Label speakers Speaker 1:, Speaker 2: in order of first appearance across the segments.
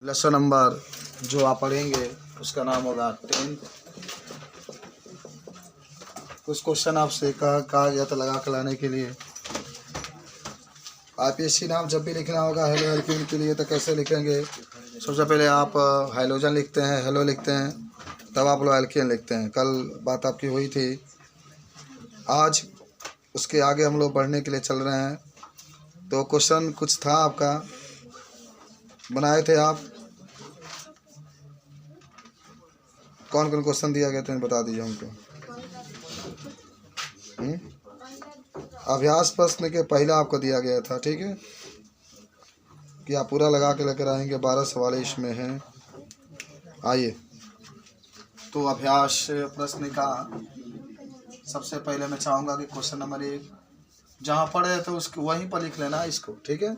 Speaker 1: Lesson number जो आप पढ़ेंगे उसका नाम होगा 10। कुछ क्वेश्चन आपसे कहा गया था लगा कर लाने के लिए। आईपीएससी नाम जब भी लिखना होगा हेलो एल्कीन के लिए तो कैसे लिखेंगे? सबसे पहले आप हाइड्रोजन लिखते हैं, हेलो लिखते हैं, तब आप लोग एल्कीन लिखते हैं। कल बात आपकी हुई थी। आज उसके आगे हम लोग बढ़ने के लिए चल रहे हैं। तो क्वेश्चन कुछ था आपका, बनाए थे आप। कौन कौन क्वेश्चन दिया गया था बता दीजिए हमको। अभ्यास प्रश्न के पहला आपको दिया गया था, ठीक है, कि आप पूरा लगा के लेकर आएंगे। 12 सवाल इसमें हैं। आइए, तो अभ्यास प्रश्न का सबसे पहले मैं चाहूँगा कि क्वेश्चन नंबर 1 जहाँ पढ़े तो उसको वहीं पर लिख लेना इसको, ठीक है।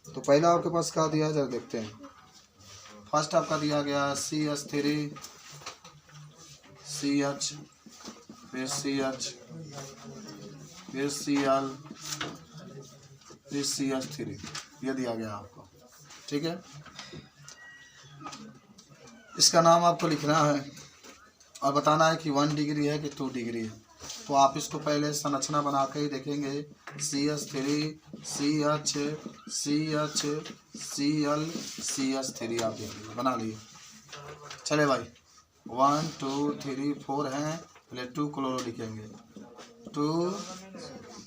Speaker 1: तो पहला आपके पास क्या दिया है जरा देखते हैं। फर्स्ट आपका दिया गया CH3 CH, फिर CH, फिर Cl, फिर CH3, ये दिया गया आपको, ठीक है। इसका नाम आपको लिखना है और बताना है कि 1 डिग्री है कि 2 डिग्री है। तो आप इसको पहले संरचना बना के ही देखेंगे। CH3 CH CH Cl CH3 आप देखेंगे, बना लिए। चले भाई, 1 2 3 4 हैं। पहले 2 क्लोरो लिखेंगे। 2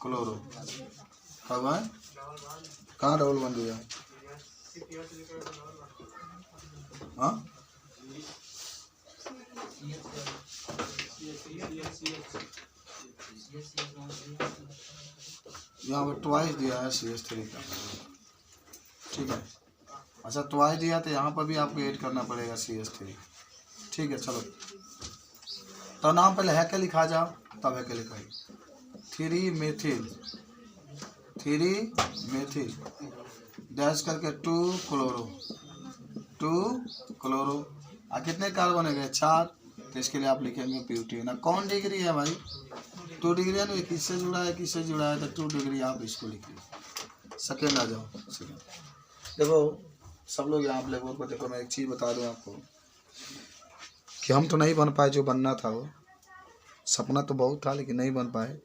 Speaker 1: क्लोरो कब है, कहाँ डबल बन दिया? हाँ, यहाँ पर ट्वाइस दिया है CH3 का, ठीक है। अच्छा, ट्वाइस दिया तो यहाँ पर भी आपको ऐड करना पड़ेगा CH3, ठीक है। चलो, तो नाम पहले है के लिखा जाओ, तब है के लिखाई। 3 मेथिल, 3 मेथिल डैश करके 2 क्लोरो, 2 क्लोरो। कितने कार्बन है गए? 4। तो इसके लिए आप लिखेंगे ब्यूटेन। ना कौन डिग्री है भाई? 2 डिग्री है ना, किससे जुड़ा है किससे जुड़ा है, तो 2 डिग्री आप इसको लिखिए। सेकेंड आ जाओ। सेकेंड देखो सब लोग यहाँ आप लोगों को देखो, मैं एक चीज़ बता दूँ आपको कि हम तो नहीं बन पाए जो बनना था। वो सपना तो बहुत था लेकिन नहीं बन पाए।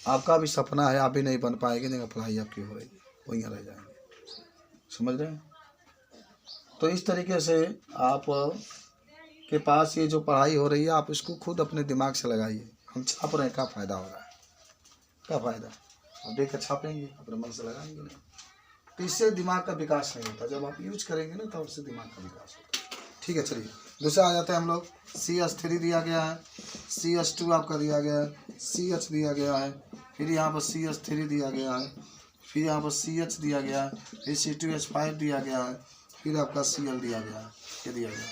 Speaker 1: आपका भी सपना है, आप भी नहीं बन पाएंगे, जगह पढ़ाई आपकी हो रही वहीं रह जाएंगे, समझ रहे हैं। तो इस तरीके से आप के पास ये जो पढ़ाई हो रही है आप इसको खुद अपने दिमाग से लगाइए। हम छाप रहे हैं, क्या फ़ायदा हो रहा है? क्या फ़ायदा? आप देख कर छापेंगे, अपने मन से लगाएंगे नहीं, तो इससे दिमाग का विकास नहीं होता। जब आप यूज करेंगे ना तब उससे दिमाग का विकास होता है, ठीक है। चलिए दूसरा आ जाता है हम लोग। CH3 दिया गया है, CH2 आपका दिया गया है, CH दिया गया है, फिर यहाँ पर CH3 दिया गया है, फिर यहाँ पर CH दिया गया है, फिर C2H5 दिया गया है, फिर आपका Cl दिया गया है, ये दिया गया।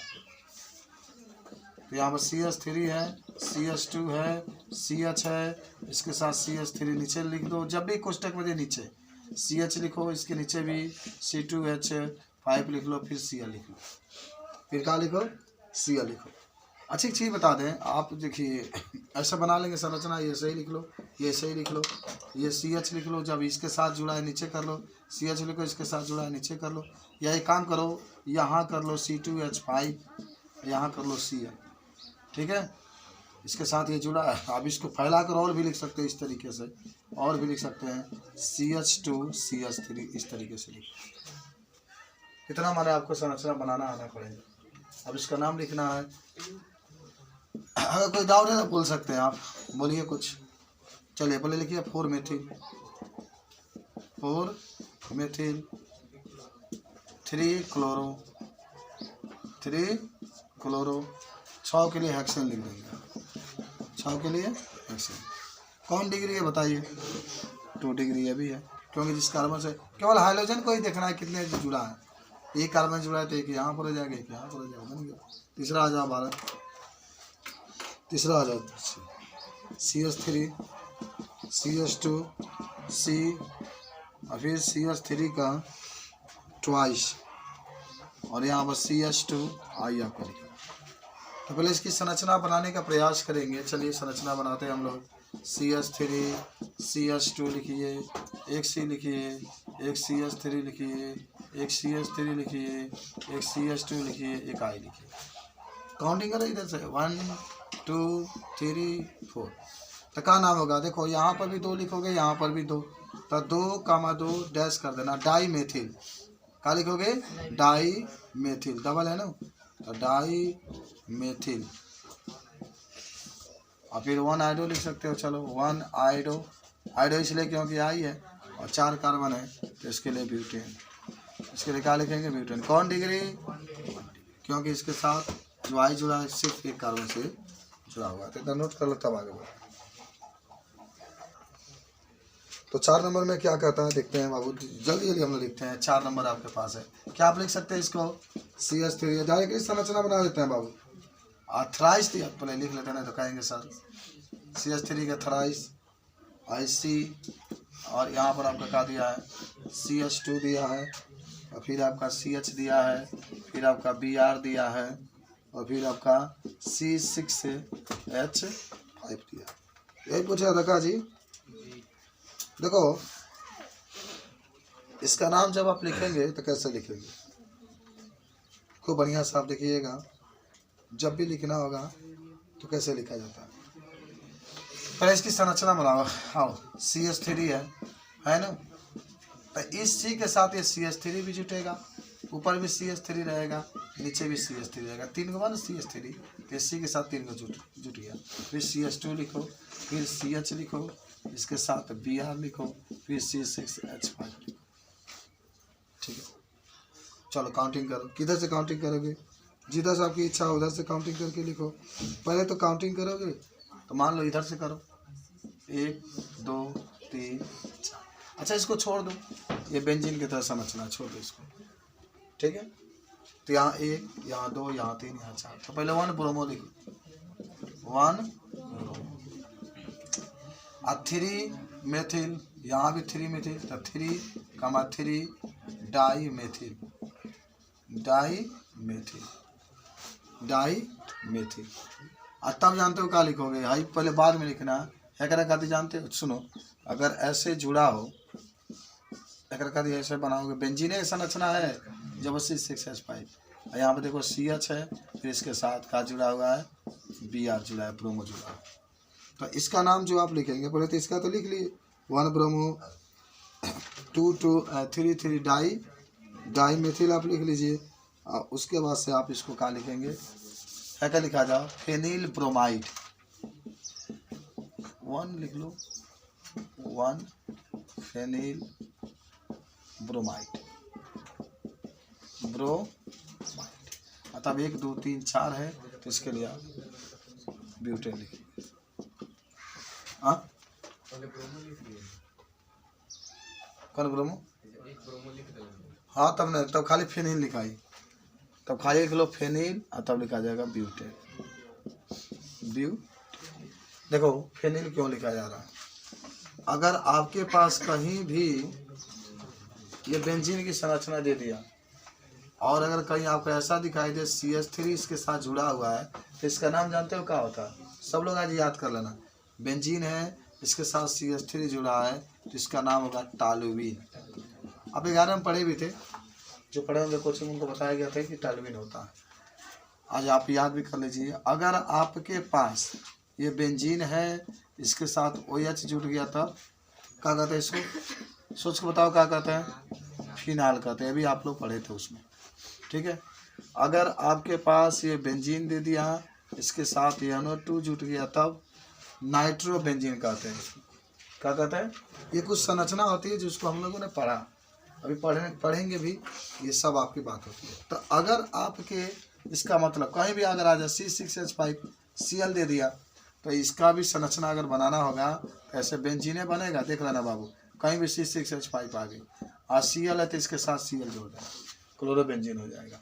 Speaker 1: तो यहाँ पर CH3 है, CH2 है, CH है, इसके साथ CH3 नीचे लिख दो। जब भी कोष्टक में नीचे CH लिखो, इसके नीचे भी C2H5 लिख लो, फिर Cl लिख लो, फिर क्या लिखो? Cl लिखो। अच्छी चीज़ बता दें आप, देखिए ऐसा बना लेंगे संरचना, ये सही लिख लो, ये सही लिख लो, ये CH लिख लो, जब इसके साथ जुड़ा है नीचे कर लो, CH लिखो, इसके साथ जुड़ा है नीचे कर लो, या एक काम करो, यहाँ कर लो C2H5, यहाँ कर लो Cl, ठीक है। इसके साथ ये जुड़ा है, आप इसको फैला कर और भी लिख सकते हैं इस तरीके से, और भी लिख सकते हैं CH2 CH3, इस तरीके से लिख। कितना माने आपको संरचना बनाना आना पड़ेगा। अब इसका नाम लिखना है। अगर कोई डाउट है तो बोल सकते हैं आप, बोलिए कुछ। चलिए पहले लिखिए 4 मेथिल, 4 मेथिल, 3 क्लोरो, 3 क्लोरो, 6 के लिए हेक्सेन लिख देंगे, 6 के लिए हेक्सेन। कौन डिग्री है बताइए? 2 डिग्री है भी है, क्योंकि जिस कार्बन से केवल हाइड्रोजन को ही देखना है कितने जुड़ा है। एक कार्बन जुड़ा है तो एक यहाँ पर हो जाएगा, एक यहाँ पर हो जाएगा, बन गया। तीसरा आ जाओ 12, तीसरा आ जाओ CH3 CH2 C, और फिर CH3 का ट्वाइस, और यहाँ पर CH2 आई आपका लिखा। तो पहले इसकी संरचना बनाने का प्रयास करेंगे। चलिए संरचना बनाते हैं हम लोग। CH3 CH2 लिखिए, एक C लिखिए, एक CH3 लिखिए, एक CH3 लिखिए, एक CH2 लिखिए, एक I लिखिए। काउंटिंग करो इधर से 1 2 3 4। तो क्या नाम होगा? देखो यहाँ पर भी 2 लिखोगे, यहाँ पर भी 2, तो 2, 2 डैश कर देना, डाई मेथिल। क्या लिखोगे? डाई मेथिल, डबल है ना, तो डाई मेथिल। और फिर 1 आइडो लिख सकते हो। चलो 1 आइडो, आइडो इसलिए क्योंकि आई है और 4 कार्बन है, तो इसके लिए ब्यूटेन। इसके लिए क्या लिखेंगे? ब्यूटेन। कौन डिग्री? क्योंकि इसके साथ जो आई जुड़ा है सिर्फ एक कार्बन से जुड़ा हुआ है। तो नोट कर लो तब आगे बढ़ो। तो 4 नंबर में क्या कहता है देखते हैं बाबू, जल्दी जल्दी हम लोग लिखते हैं। 4 नंबर आपके पास है, क्या आप लिख सकते हैं इसको? CH3 डायरेक्ट संरचना बना देते हैं बाबू। थ्राइस दिया, पहले लिख लेते हैं, तो कहेंगे सर CH3 का थ्राइस IC, और यहाँ पर आपका क्या दिया है? CH2 दिया है, और फिर आपका CH दिया है, फिर आपका Br दिया है, और फिर आपका C6H5 दिया। यही पूछा था का जी। देखो इसका नाम जब आप लिखेंगे तो कैसे लिखेंगे, खूब बढ़िया से आप देखिएगा। जब भी लिखना होगा तो कैसे लिखा जाता है, पहले इसकी संरचना बनाओ। आओ, CH3 है ना, तो इस C के साथ ये CH3 भी जुटेगा, ऊपर भी CH3 रहेगा, नीचे भी CH3 रहेगा, 3 को बना CH3, तो C के साथ 3 को जुट गया। फिर CH2 लिखो, फिर CH लिखो, इसके साथ Br लिखो, फिर C6H5 लिखो। ठीक है, चलो काउंटिंग करो। किधर से काउंटिंग करोगे? जिधर से आपकी इच्छा हो उधर से काउंटिंग करके लिखो। पहले तो काउंटिंग करोगे तो मान लो इधर से करो, 1 2 3 4। अच्छा इसको छोड़ दो, ये बेंजीन की तरह संरचना, छोड़ दो इसको। ठीक है, तो यहाँ 1, यहाँ 2, यहाँ 3, यहाँ 4। तो पहले 1 ब्रोमो लिखो, 1 ब्रोमो। और 3 मेथिल, यहाँ भी 3 मेथिल, तो 3, di methyl, di methyl, di methyl. और तब जानते हो क्या लिखोगे? हाई पहले बाद में लिखना है। क्या कहते जानते हो? सुनो, अगर ऐसे जुड़ा हो, ऐसे बनाओगे, बेंजीन संरचना है जब C6H5, यहाँ पे देखो CH है, फिर इसके साथ का जुड़ा हुआ है, Br जुड़ा है, ब्रोमो जुड़ा है। तो इसका नाम जो आप लिखेंगे, पहले तो इसका तो लिख लिए, 1 ब्रोमो, 3 डाई मेथिल आप लिख लीजिए। और उसके बाद से आप इसको क्या लिखेंगे? क्या लिखा जाओ? फेनिल ब्रोमाइड, 1 लिख लो, 1 फेनिल ब्रोमाइड, तब 1 2 3 4 है, तो इसके लिए आप ब्यूटेन लिखिए। हाँ, कौन ब्रोमो? हाँ, तब नहीं, तब खाली फेनिल लिखाई, तब खाली लिख लो फेनिल, और तब लिखा जाएगा ब्यूटेन। देखो फेनिल क्यों लिखा जा रहा है? अगर आपके पास कहीं भी ये बेंजीन की संरचना दे दिया, और अगर कहीं आपको ऐसा दिखाई दे CH3 इसके साथ जुड़ा हुआ है, तो इसका नाम जानते हो क्या होता है? सब लोग आज याद कर लेना, बेंजीन है, इसके साथ CH3 जुड़ा है, तो इसका नाम होगा टॉल्यूइन। आप 11 में पढ़े भी थे, जो पढ़े होंगे कोचिंग, उनको बताया गया था कि टॉल्यूइन होता है। आज आप याद भी कर लीजिए। अगर आपके पास ये बेंजीन है, इसके साथ OH जुड़ गया, तब क्या कहते हैं इसको? सोच के बताओ क्या कहते हैं? फिनाल कहते हैं, अभी आप लोग पढ़े थे उसमें। ठीक है, अगर आपके पास ये बेंजीन दे दिया, इसके साथ NO2 जुट गया, तब नाइट्रो बेंजीन कहते हैं। क्या कहते हैं? ये कुछ संरचना होती है जिसको हम लोगों ने पढ़ा, अभी पढ़ेंगे भी, ये सब आपकी बात होती है। तो अगर आपके इसका मतलब कहीं भी अगर आ जाए C6H5 Cl दे दिया, तो इसका भी संरचना अगर बनाना होगा तो ऐसे बेंजीने बनेगा। देख लेना बाबू, कहीं भी C6H5 आ गई और Cl है तो इसके साथ Cl जोड़ देना, क्लोरोबेंजीन हो जाएगा।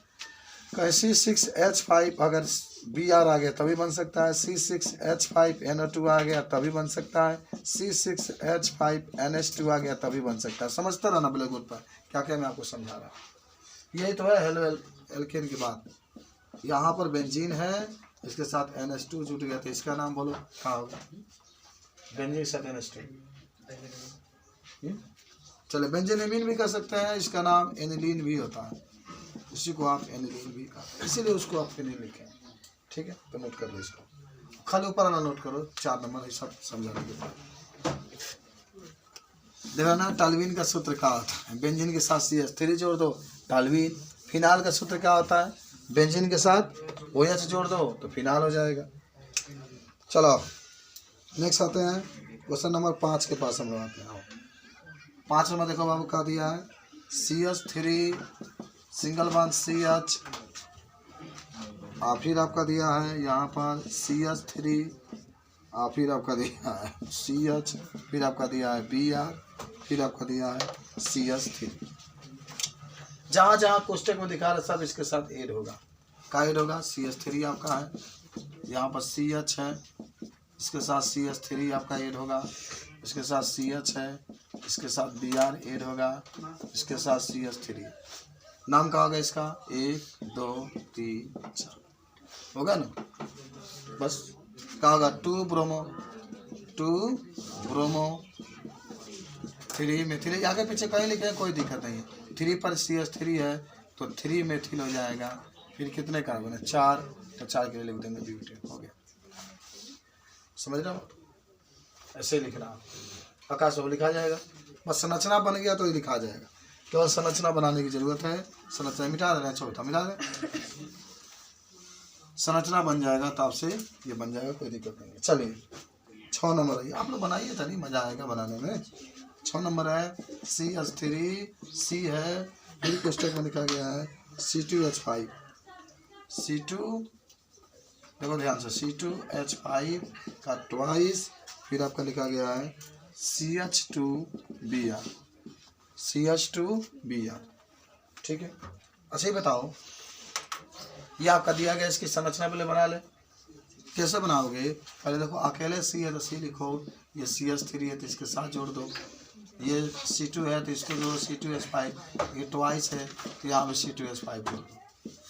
Speaker 1: कहीं C6H5 अगर Br आ गया तभी बन सकता है, C6H5NO2 आ गया तभी बन सकता है, C6H5NH2 आ गया तभी बन सकता है। समझते रहना ब्लैक बोर्ड पर क्या क्या मैं आपको समझा रहा हूँ। यही तो है हेलो एल्केन की बात। यहाँ पर बेंजीन है, इसके साथ NH2 जुट गया, तो इसका नाम बोलो क्या होगा? बेंजीन के साथ NH2। चले बेंजीन भी कर सकते हैं, इसका नाम एनिलीन भी होता है, इसी को आप एनिलीन भी कहते हैं, इसीलिए उसको आप एनिलीन लिखें। ठीक है, तो नोट कर लो इसको, खाली ऊपर वाला नोट करो, 4 नंबर ये सब समझाने के बाद। देखो ना, टाल्विन का सूत्र क्या होता है, बेंजीन के साथ CH3 जोड़ दो टाल्विन। फिनाल का सूत्र क्या होता है, बेंजीन के साथ OH जोड़ दो तो फिनाल हो जाएगा। चलो नेक्स्ट आते हैं क्वेश्चन नंबर 5 के पास हम लोग आते हैं। 5 नंबर देखो बाबू क्या दिया है, CH3 सिंगल बॉन्ड CH, और फिर आपका दिया है यहाँ पर CH3, और फिर आपका दिया है CH, फिर आपका दिया है Br, फिर आपका दिया है CH3। जहाँ जहाँ कोष्टक में दिखा रहा है सब इसके साथ ऐड होगा। क्या ऐड होगा, CH3 आपका है, यहाँ पर CH है, इसके साथ CH3 आपका ऐड होगा, इसके साथ CH है, इसके साथ Br ऐड होगा, इसके साथ CH3। नाम क्या होगा इसका, 1 2 3 4 होगा ना। बस क्या होगा, 2 ब्रोमो 3 मेथिल, आगे पीछे कहीं लिखे कोई दिक्कत नहीं है। 3 पर CH3 है तो 3 मेथिल हो जाएगा। फिर कितने कार्बन है, 4, तो 4 के लिए लिख देंगे ब्यूटेन, हो गया। समझ रहे हो, ऐसे लिखना आकाश हो लिखा जाएगा। बस संरचना बन गया तो ये लिखा जाएगा, केवल संरचना बनाने की जरूरत है। संरचना मिटा देना, चौथा मिटा दें, संरचना बन जाएगा तो आपसे ये बन जाएगा, कोई दिक्कत नहीं है। चलिए 6 नंबर है, आप लोग बनाइए था, नहीं मजा आएगा बनाने में। 6 नंबर है CH3, C है, फिर कोष्टक में लिखा गया है C2H5, C2 देखो ध्यान से, C2H5 का ट्वाइस, फिर आपका लिखा गया है CH2Br, CH2Br। ठीक है, अच्छा ही बताओ, ये आपका दिया गया, इसकी संरचना पहले बना ले। कैसे बनाओगे, पहले देखो अकेले C है तो C लिखो, ये CH3 है तो इसके साथ जोड़ दो, ये C2 है तो इसको जोड़ो C2H5, ये ट्वाइस है तो यहाँ पे C2H5 जोड़ दो,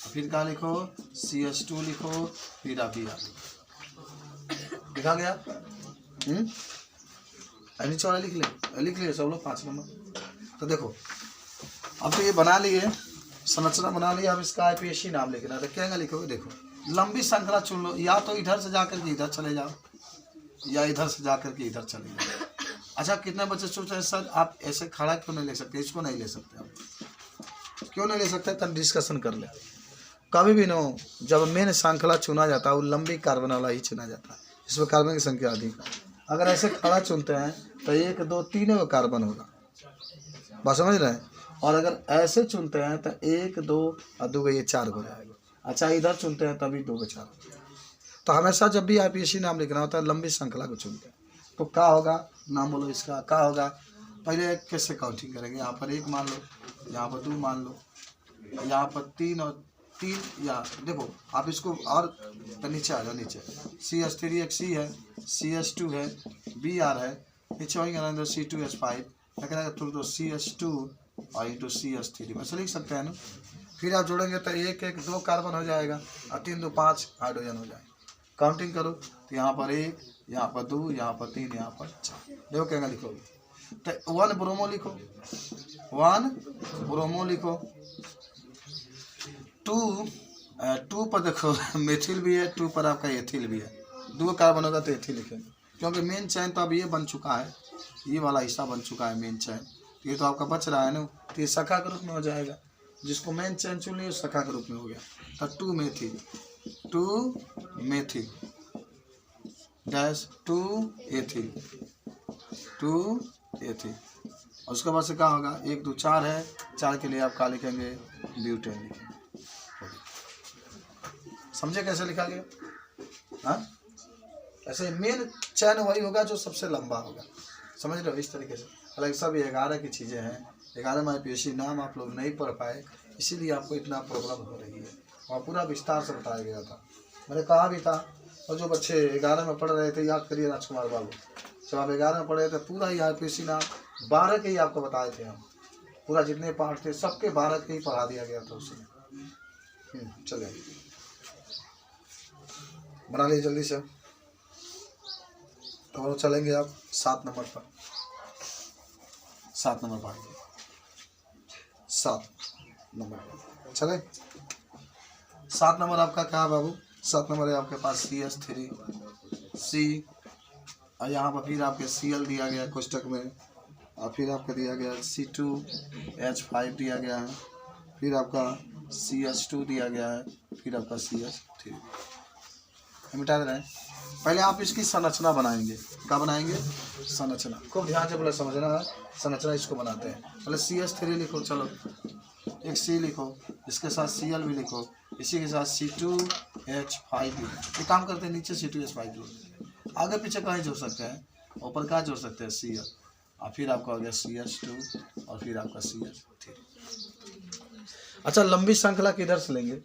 Speaker 1: फिर क्या लिखो CH2 लिखो, फिर आप Br लिखा गया। नीचे वाला लिख ले सब लोग 5 नंबर। तो देखो अब तो ये बना लिए, संरचना बना लिया, अब इसका IPSC नाम लिखना है, तो क्या लिखोगे, देखो लंबी श्रृंखला चुन लो, या तो इधर से जाकर के इधर चले जाओ, या इधर से जाकर के इधर चले जाओ। अच्छा कितने बच्चे सोच रहे हैं सर आप ऐसे खड़ा क्यों नहीं ले सकते, इसको नहीं ले सकते, आप क्यों नहीं ले सकते, तब डिस्कशन कर ले। कभी भी नो, जब मेन श्रृंखला चुना जाता है वो लंबी कार्बन वाला ही चुना जाता है, इसमें कार्बन की संख्या अधिक है। अगर ऐसे खड़ा चुनते हैं तो 1 2 3 कार्बन होगा, बात समझ रहे हैं। और अगर ऐसे चुनते हैं तो 1 2 और 2 ये 4 हो जाएगा। अच्छा इधर चुनते हैं तभी 2 4। तो हमेशा जब भी IPSC नाम लिखना होता है लंबी श्रृंखला को चुनते हैं, तो क्या होगा, नाम बोलो इसका क्या होगा। पहले कैसे काउंटिंग करेंगे, यहाँ पर 1 मान लो, यहाँ पर 2 मान लो, यहाँ पर 3 और 3, या देखो आप इसको और तो नीचे आ जाओ, नीचे CH3 एक C है, CH2 है, Br है, नीचे होंगे C2H5, तो CH2 और इंटू CH3 वैसे लिख सकते हैं ना। फिर आप जोड़ेंगे तो 1 1 2 कार्बन हो जाएगा, और 3 2 5 हाइड्रोजन हो जाएगा। काउंटिंग करो तो यहाँ पर 1, यहाँ पर 2, यहाँ पर 3, यहाँ पर 4, देखो क्या लिखोगे, तो 1 ब्रोमो लिखो, 1 ब्रोमो लिखो। 2 पर देखो मेथिल भी है, 2 पर आपका एथिल भी है, 2 कार्बन होगा तो एथिल लिखेंगे, क्योंकि मेन चैन तो अब ये बन चुका है, ये वाला हिस्सा बन चुका है मेन चैन, ये तो आपका बच रहा है ना, तो ये शाखा के रूप में हो जाएगा। जिसको मेन चैन चुन लिया शाखा के रूप में हो गया, तो 2 methyl 2 methyl dash 2 ethyl 2 ethyl. और उसके बाद से क्या होगा, 1 2 4 है, 4 के लिए आप क्या लिखेंगे, ब्यूटेन लिखेंगे। समझे कैसे लिखा गया, हाँ ऐसे मेन चैन वही होगा जो सबसे लंबा होगा, समझ रहे हो इस तरीके से। हालांकि सब 11 की चीज़ें हैं, 11 में IPSC नाम आप लोग नहीं पढ़ पाए, इसीलिए आपको इतना प्रॉब्लम हो रही है। वहाँ पूरा विस्तार से बताया गया था, मैंने कहा भी था। और जो बच्चे 11 में पढ़ रहे थे, याद करिए राजकुमार बाबू, जब आप 11 में पढ़ रहे थे पूरा ही IPSC नाम 12 के ही आपको बताए थे हम, पूरा जितने पार्ट थे सबके 12 के ही पढ़ा दिया गया था उसमें। चलिए बना लीजिए जल्दी से, तो चलेंगे आप 7 नंबर पर। 7 नंबर पाएंगे, 7 नंबर चले। 7 नंबर आपका क्या है बाबू? 7 नंबर है आपके पास CH3C, और यहाँ पर फिर आपके Cl दिया गया है कोष्टक में, और फिर आपका दिया गया C2H5 दिया गया है, फिर आपका CH2 दिया गया है, फिर आपका CH3 मिटा दे रहे हैं। पहले आप इसकी संरचना बनाएंगे। क्या बनाएंगे? संरचना। खूब ध्यान से बोले, समझना है, संरचना इसको बनाते हैं। पहले CH3 लिखो, चलो एक C लिखो, इसके साथ Cl भी लिखो, इसी के साथ C2H5 भी। ये काम करते हैं, नीचे C2H5 जोड़, आगे पीछे कहीं जोड़ सकते हैं, ऊपर कहाँ जोड़ सकते हैं Cl, और फिर आपका हो गया CH2 और फिर आपका CH3। अच्छा, लंबी श्रृंखला किधर से लेंगे?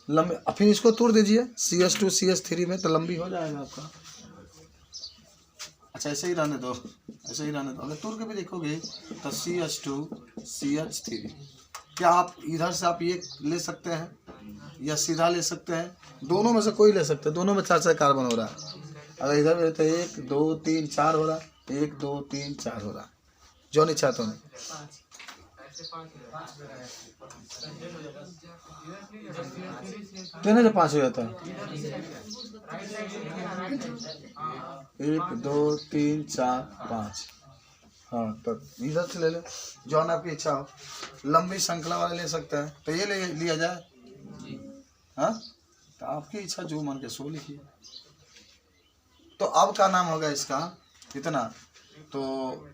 Speaker 1: लंबी, फिर इसको तोड़ दीजिए CH2 CH3 में, तो लंबी हो जाएगा आपका। अच्छा ऐसे ही रहने दो, ऐसे ही रहने दो। अगर तोड़ के भी देखोगे तो CH2 CH3, क्या आप इधर से आप ये ले सकते हैं या सीधा ले सकते हैं? दोनों में से कोई ले सकते हैं। दोनों में 4 कार्बन हो रहा है। अगर इधर में तो 1 2 3 4 हो रहा है, 1 2 3 4 हो रहा है, जो नहीं चाहते नहीं। कहने से 5 हो जाता है, 1 2 3 4 5। हाँ, तो इधर से ले लो, जो आपकी इच्छा हो। लंबी श्रृंखला वाले ले सकते हैं, तो ये ले लिया जाए। हाँ, तो आपकी इच्छा, जो मन के सो लिखिए। तो अब का नाम होगा इसका कितना? तो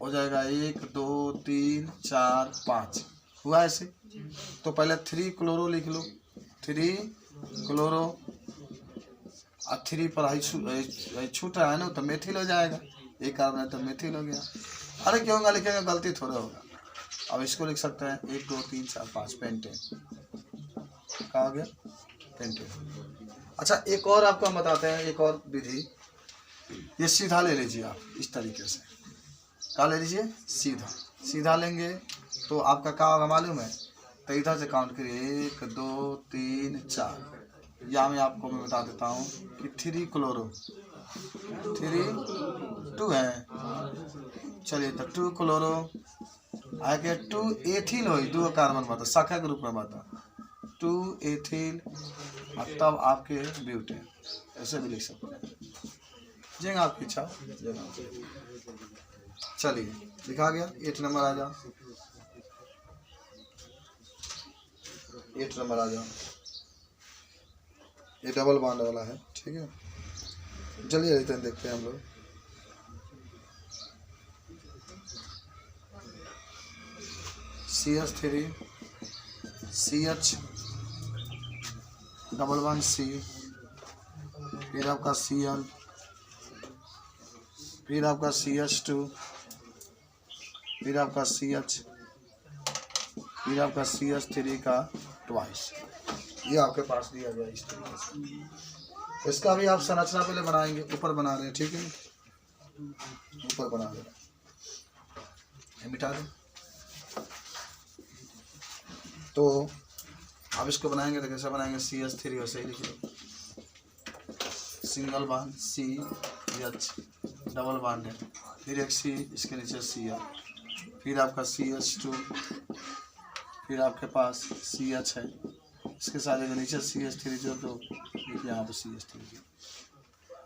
Speaker 1: हो जाएगा 1 2 3 4 5 हुआ ऐसे। तो पहले 3 क्लोरो लिख लो, 3 क्लोरो, और 3 पर आई छूट रहा है ना, तो मेथिल हो जाएगा। एक कार्बन है तो मेथिल हो गया। अरे क्यों होगा, लिखेंगे गलती थोड़ा होगा। अब इसको लिख सकते हैं 1 2 3 4 5 पेंटेन। क्या हो गया? पेंटेन। अच्छा, एक और आपको हम बताते हैं, एक और विधि। ये सीधा ले लीजिए आप, इस तरीके से। क्या ले लीजिए? सीधा। सीधा लेंगे तो आपका क्या होगा मालूम है? तो इधर से काउंट करिए, 1 2 3 4। या मैं आपको मैं बता देता हूँ कि 3 क्लोरो, 3 2 है। चलिए, तो 2 क्लोरो आगे 2 एथिल हो, 2 कार्बन बता, शाखा के रूप में बता, 2 एथिल, और तब आपके ब्यूटेन। ऐसे भी लिख सकते हैं, जिंग आपकी इच्छा। चलिए, लिखा गया। 8 नंबर आ जाओ, 8 नंबर आ जाओ। ये डबल बॉन्ड वाला है, ठीक है। चलिए देखते हैं हम लोग। CH3 CH double bond C, फिर आपका Cl, फिर आपका CH2, फिर आपका CH, फिर आपका CH3 का ट्वाइस। ये आपके पास दिया गया इस तरीके से। इसका भी आप संरचना पहले बनाएंगे। ऊपर बना रहे हैं, ठीक है, ऊपर बना रहे हैं, मिटा दें। तो आप इसको बनाएंगे तो कैसे बनाएंगे? CH3 वैसे ही लिख लो, single bond CH, double bond है, फिर एक C, इसके नीचे Cl, फिर आपका CH2, फिर आपके पास CH है, इसके साथ एक नीचे CH3 जो, तो यहाँ पर CH3।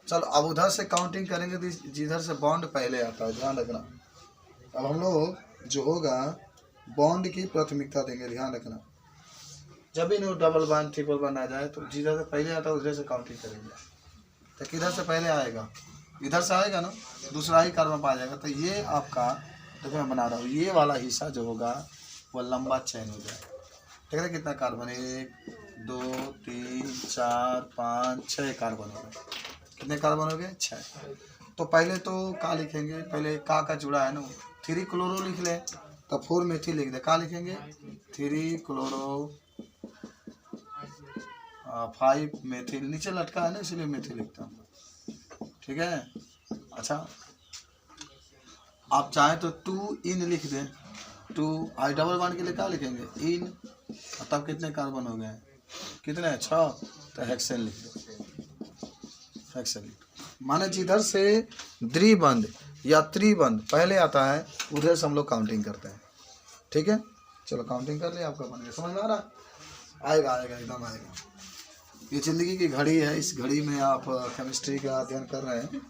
Speaker 1: चलो, अब उधर से काउंटिंग करेंगे तो जिधर से बॉन्ड पहले आता है, ध्यान रखना। अब हम लोग जो होगा बॉन्ड की प्राथमिकता देंगे, ध्यान रखना। जब भी no double bond triple bond आ जाए तो जिधर से पहले आता है उधर से काउंटिंग करेंगे। तो किधर से पहले आएगा? इधर से आएगा ना, दूसरा ही कार्बन आ जाएगा। तो ये आपका, देखो मैं बना रहा हूँ, ये वाला हिस्सा जो होगा वह लंबा चैन हो जाएगा। देख रहे कितना कार्बन? 1 2 3 4 5 6 कार्बन हो गए। कितने कार्बन हो गए? 6। तो पहले तो क्या लिखेंगे? पहले का जुड़ा है ना, 3 क्लोरो लिख ले, तो 4 मेथिल लिख दे। क्या लिखेंगे? 3 क्लोरो 5 मेथिल, नीचे लटका है ना इसलिए मेथिल लिखता हूँ, ठीक है। अच्छा, आप चाहे तो 2 इन लिख दें, 2 आई डबल बॉन्ड के लिए क्या लिखेंगे? इन, तब कितने कार्बन हो गए? कितने? 6। तो हेक्सेन लिख दो, हेक्सेन लिख दो। माने जिधर से द्विबंध या त्रिबंध पहले आता है, उधर से हम लोग काउंटिंग करते हैं। ठीक है, चलो काउंटिंग कर ले, आपका बन गया। समझ में आ रहा? आएगा आएगा, एकदम आएगा। ये ज़िंदगी की घड़ी है, इस घड़ी में आप केमिस्ट्री का अध्ययन कर रहे हैं,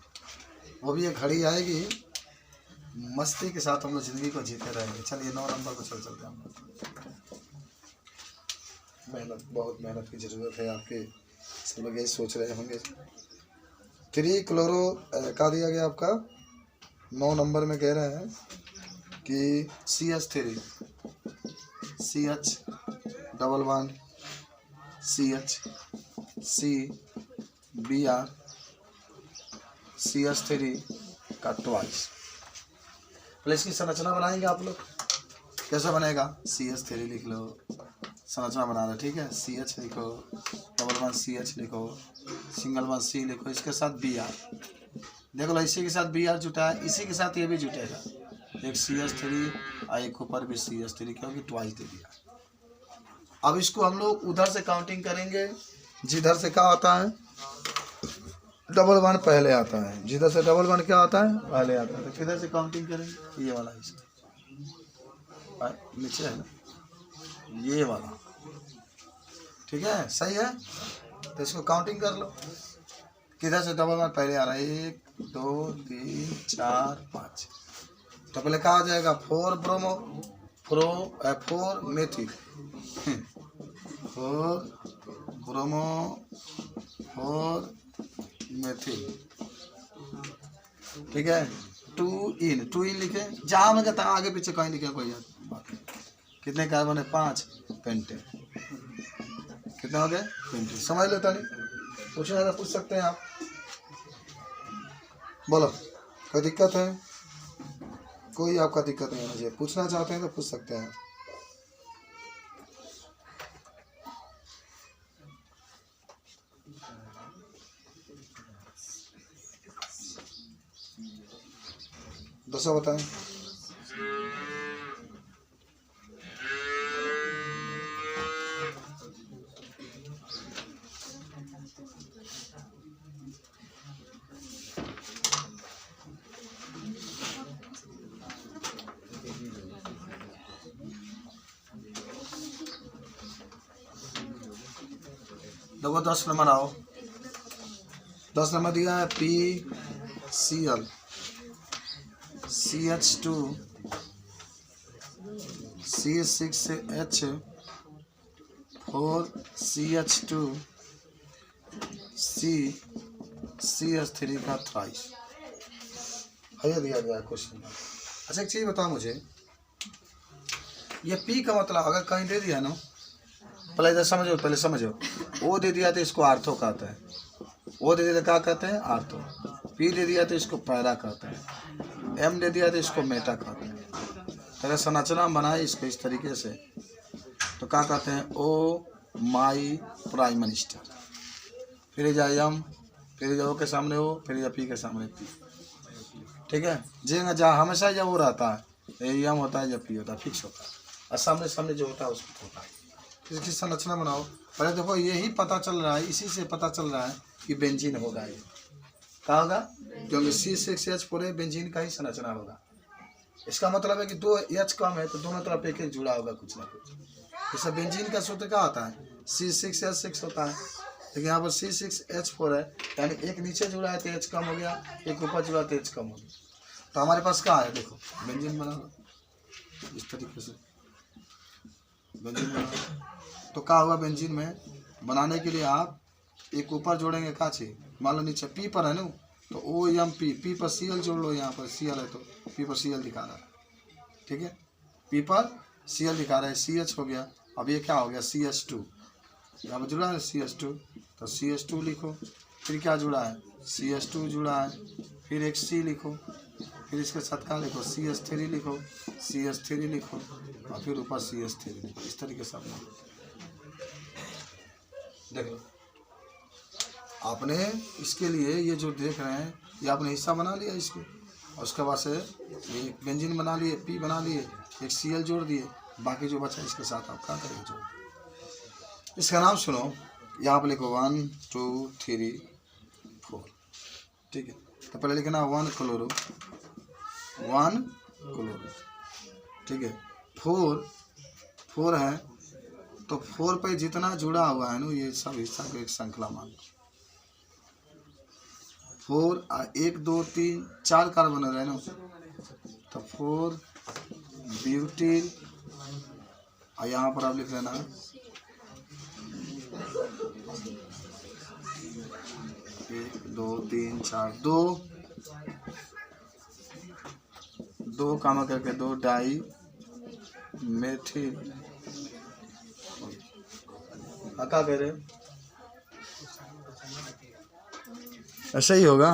Speaker 1: वो भी एक घड़ी आएगी, मस्ती के साथ हम लोग ज़िंदगी को जीते रहेंगे। चलिए 9 नंबर को चलते हैं हम लोग। मेहनत, बहुत मेहनत की ज़रूरत है आपके, सब लोग यही सोच रहे होंगे। 3 क्लोरो का दिया गया आपका 9 नंबर में, कह रहे हैं कि CH3 CH double bond CH C Br CH3 का ट्वाइस। पहले इसकी संरचना बनाएंगे आप लोग, कैसे बनेगा? CH3 लिख लो, संरचना बना रहे, ठीक है। CH लिखो, डबल बॉन्ड CH लिखो, सिंगल बॉन्ड C लिखो, इसके साथ Br। देखो लो, इसी के साथ Br जुटा है, इसी के साथ ये भी जुटेगा। एक CH3 और एक ऊपर भी CH3, क्योंकि ट्वाइस दे दिया। अब इसको हम लोग उधर से काउंटिंग करेंगे, जिधर से क्या आता है, डबल बॉन्ड पहले आता है। जिधर से डबल बॉन्ड क्या आता है, पहले आता है। तो किधर से काउंटिंग करेंगे? ये वाला इसका नीचे है ना, ये वाला, ठीक है, सही है। तो इसको काउंटिंग कर लो, किधर से डबल बॉन्ड पहले आ रहा है, 1 2 3 4 5। तो पहले कहा जाएगा 4 ब्रोमो 4 मेथिल 4 ब्रोमो 4 मेथिल, ठीक है। 2 इन लिखे, जहाँ में कहता आगे पीछे कहीं लिखे, कोई बात नहीं। कितने कार्बन है? 5 पेंटेन। कितने हो गए? पेंटेन। समझ लेता नहीं, पूछना था, पूछ सकते हैं आप, बोलो। कोई दिक्कत है? कोई आपका दिक्कत नहीं होना चाहिए, पूछना चाहते हैं तो पूछ सकते हैं। दूसरा बताएं। देखो 10 नंबर आओ, 10 नंबर दिया है PCl CH2 C6H 4 CH2 CH3 का थ्राइस। है दिया गया क्वेश्चन। अच्छा एक चीज़ बताओ मुझे, ये P का मतलब अगर कहीं दे दिया ना, पहले इधर समझो, पहले समझो। O दे दिया तो इसको आर्थो कहते हैं, O दे दिया तो क्या कहते हैं? आर्थो। P दे दिया तो इसको पैरा कहते हैं, M दे दिया तो इसको मेटा कहते हैं। तो अगर संरचना बनाए इसको इस तरीके से, तो क्या कहते हैं? O माई प्राइम मिनिस्टर, फिर जा M, फिर जा O के सामने O, फिर जा P के सामने P, ठीक है। जहाँ हमेशा जब वो रहता है, M होता है, जब P होता है, फिक्स होता है, और सामने सामने जो होता है उसको होता है। इसकी संरचना बनाओ। पहले देखो, यही पता चल रहा है, इसी से पता चल रहा है कि बेंजीन होगा। ये क्या होगा? क्योंकि C6H4 बेंजीन का ही संरचना होगा। इसका मतलब है कि 2 H कम है, तो दोनों तरफ एक एक जुड़ा होगा कुछ ना कुछ। जैसे बेंजीन का सूत्र क्या होता है? C6H6 होता है, लेकिन यहाँ पर C6H4 है, यानी एक नीचे जुड़ा है तो H कम हो गया, एक ऊपर जुड़ा तो H कम हो गया। तो हमारे पास क्या है? देखो, बेंजीन बना लो इस तरीके से, बेंजीन बना लो। तो क्या हुआ? बेंजीन में बनाने के लिए आप एक ऊपर जोड़ेंगे, क्या चाहिए? मान लो नीचे P पर है ना, तो OMP, P पर Cl जोड़ लो। यहाँ पर Cl है तो P पर Cl दिखा रहा है, ठीक है। P पर Cl दिखा रहा है, CH हो गया। अब ये क्या हो गया? CH2, यहाँ पर जुड़ा है CH2, तो CH2 लिखो। फिर क्या जुड़ा है? CH2 जुड़ा है, फिर एक C लिखो, फिर इसके साथ क्या लिखो? CH3 लिखो, CH3 लिखो, और फिर ऊपर CH3 लिखो। इस तरीके से आप देख लो। आपने इसके लिए ये जो देख रहे हैं, ये आपने हिस्सा बना लिया इसको, और उसके बाद से ये बेंजीन बना लिए, P बना लिए, एक Cl जोड़ दिए, बाकी जो बचा इसके साथ आप क्या करेंगे? जोड़। इसका नाम सुनो, यहाँ पर लिखो 1 2 3 4, ठीक है। तो पहले लिखना 1 क्लोरो 1 क्लोरो। ठीक है, 4 है तो 4 पे जितना जुड़ा हुआ है ना ये सब हिस्सा को एक श्रृंखला मान लो। 4 1 2 3 4 कार्बन है ना, तो 4 ब्यूटिल, और यहाँ पर आप लिख लेना 1 2 3 4 2 कामा करके 2 डाई मेथिल, क्या कह रहे, ऐसा ही होगा।